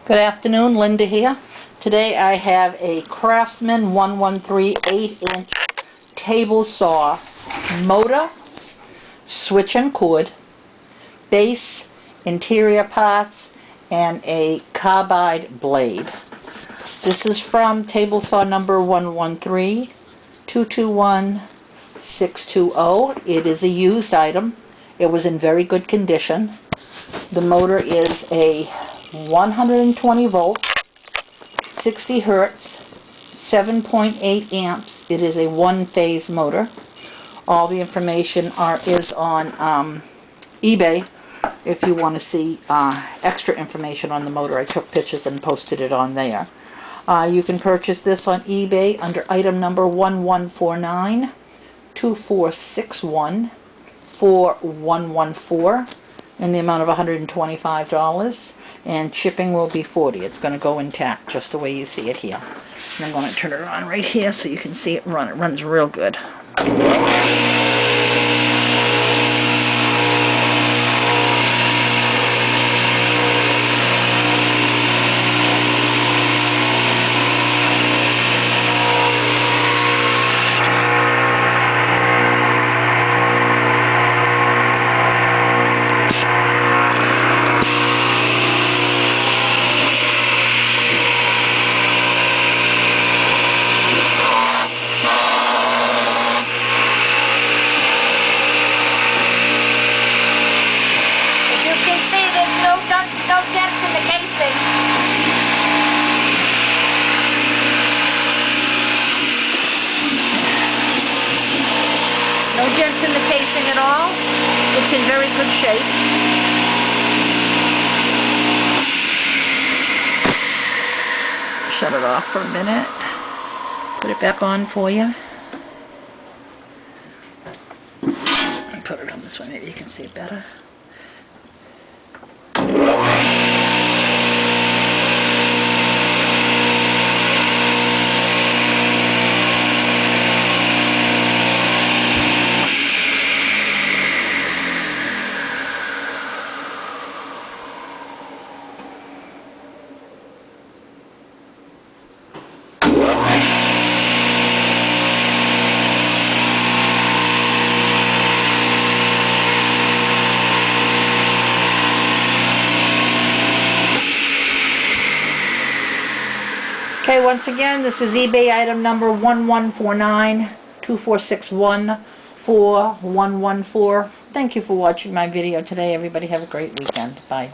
Good afternoon, Linda here. Today I have a Craftsman 113 8-inch table saw motor, switch and cord, base, interior parts, and a carbide blade. This is from table saw number 113-221-620. It is a used item. It was in very good condition. The motor is a 120 volt, 60 hertz, 7.8 amps. It is a one-phase motor. All the information is on eBay if you want to see extra information on the motor. I took pictures and posted it on there. You can purchase this on eBay under item number 1149-2461-4114 in the amount of $125, and shipping will be $40. It's going to go intact just the way you see it here. And I'm going to turn it on right here so you can see it run. It runs real good. No dents in the casing. No dents in the casing at all. It's in very good shape. Shut it off for a minute. Put it back on for you. Put it on this way, maybe you can see it better. Okay, once again, this is eBay item number 1149-2461-4114. Thank you for watching my video today. Everybody have a great weekend. Bye.